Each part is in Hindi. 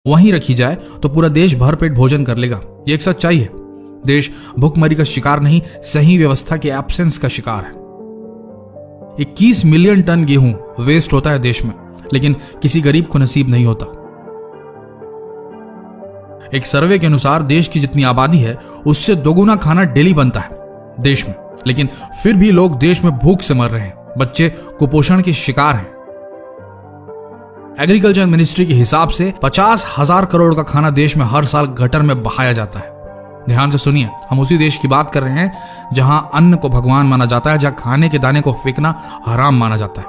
वहीं रखी जाए तो पूरा देश भरपेट भोजन कर लेगा। ये एक सच्चाई है। देश भुखमरी का शिकार नहीं, सही व्यवस्था के एब्सेंस का शिकार है। 21 मिलियन टन गेहूं वेस्ट होता है देश में, लेकिन किसी गरीब को नसीब नहीं होता। एक सर्वे के अनुसार देश की जितनी आबादी है उससे दोगुना खाना डेली बनता है देश में, लेकिन फिर भी लोग देश में भूख से मर रहे हैं। बच्चे कुपोषण के शिकार हैं। एग्रीकल्चर मिनिस्ट्री के हिसाब से 50,000 करोड़ का खाना देश में हर साल गटर में बहाया जाता है। ध्यान से सुनिए, हम उसी देश की बात कर रहे हैं जहां अन्न को भगवान माना जाता है, जहां खाने के दाने को फेंकना हराम माना जाता है।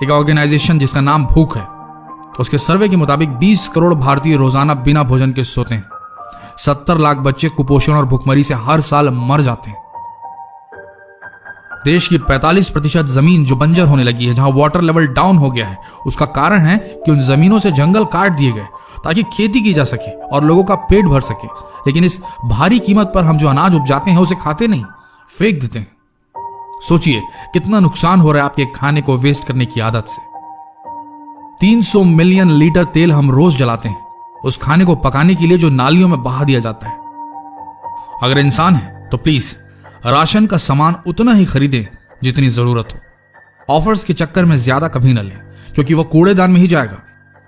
एक ऑर्गेनाइजेशन जिसका नाम भूख है, उसके सर्वे के मुताबिक 20 करोड़ भारतीय रोजाना बिना भोजन के सोते हैं। 70 लाख बच्चे कुपोषण और भुखमरी से हर साल मर जाते हैं। देश की 45% जमीन जो बंजर होने लगी है, जहां वाटर लेवल डाउन हो गया है, उसका कारण है कि उन जमीनों से जंगल काट दिए गए ताकि खेती की जा सके और लोगों का पेट भर सके। लेकिन इस भारी कीमत पर हम जो अनाज उपजाते हैं उसे खाते नहीं, फेंक देते हैं। सोचिए कितना नुकसान हो रहा है आपके खाने को वेस्ट करने की आदत से। 300 मिलियन लीटर तेल हम रोज जलाते हैं उस खाने को पकाने के लिए जो नालियों में बहा दिया जाता है। अगर इंसान है तो प्लीज राशन का सामान उतना ही खरीदें जितनी जरूरत हो। ऑफर्स के चक्कर में ज्यादा कभी न लें, क्योंकि वह कूड़ेदान में ही जाएगा।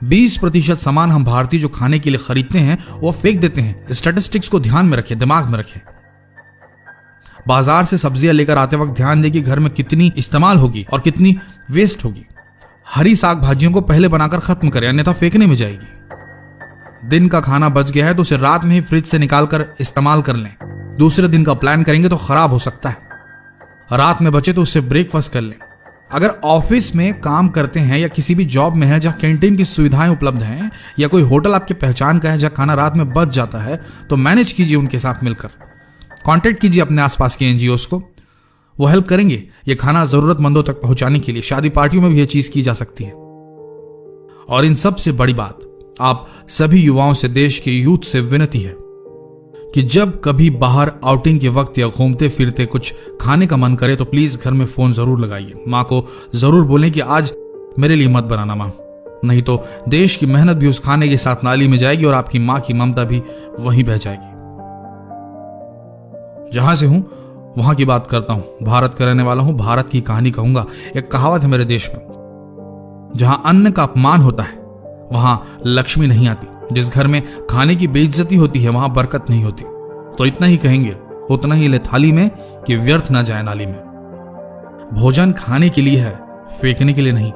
20% सामान हम भारतीय जो खाने के लिए खरीदते हैं वो फेंक देते हैं। स्टैटिस्टिक्स को ध्यान में रखें, दिमाग में रखें। बाजार से सब्जियां लेकर आते वक्त ध्यान दें कि घर में कितनी इस्तेमाल होगी और कितनी वेस्ट होगी। हरी साग भाजियों को पहले बनाकर खत्म करें, अन्यथा फेंकने में जाएगी। दिन का खाना बच गया है तो उसे रात में ही फ्रिज से निकालकर इस्तेमाल कर लें। दूसरे दिन का प्लान करेंगे तो खराब हो सकता है। रात में बचे तो उससे ब्रेकफास्ट कर लें। अगर ऑफिस में काम करते हैं या किसी भी जॉब में है जहां कैंटीन की सुविधाएं उपलब्ध हैं, या कोई होटल आपके पहचान का है जहां खाना रात में बच जाता है, तो मैनेज कीजिए उनके साथ मिलकर। कांटेक्ट कीजिए अपने आसपास के एनजीओस को, वो हेल्प करेंगे ये खाना जरूरतमंदों तक पहुंचाने के लिए। शादी पार्टियों में भी ये चीज की जा सकती है। और इन सबसे बड़ी बात, आप सभी युवाओं से, देश के यूथ से विनती है कि जब कभी बाहर आउटिंग के वक्त या घूमते फिरते कुछ खाने का मन करे तो प्लीज घर में फोन जरूर लगाइए। माँ को जरूर बोलें कि आज मेरे लिए मत बनाना माँ, नहीं तो देश की मेहनत भी उस खाने के साथ नाली में जाएगी और आपकी माँ की ममता भी वहीं बह जाएगी। जहां से हूं वहां की बात करता हूं, भारत का रहने वाला हूं, भारत की कहानी कहूंगा। एक कहावत है मेरे देश में, जहां अन्न का अपमान होता है वहां लक्ष्मी नहीं आती। जिस घर में खाने की बेइज्जती होती है वहां बरकत नहीं होती। तो इतना ही कहेंगे, उतना ही ले थाली में कि व्यर्थ ना जाए नाली में। भोजन खाने के लिए है, फेंकने के लिए नहीं।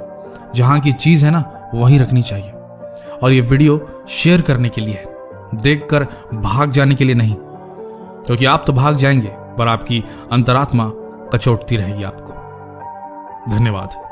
जहां की चीज है ना वहीं रखनी चाहिए। और ये वीडियो शेयर करने के लिए है, देखकर भाग जाने के लिए नहीं, क्योंकि आप तो भाग जाएंगे पर आपकी अंतरात्मा कचोटती रहेगी आपको। धन्यवाद।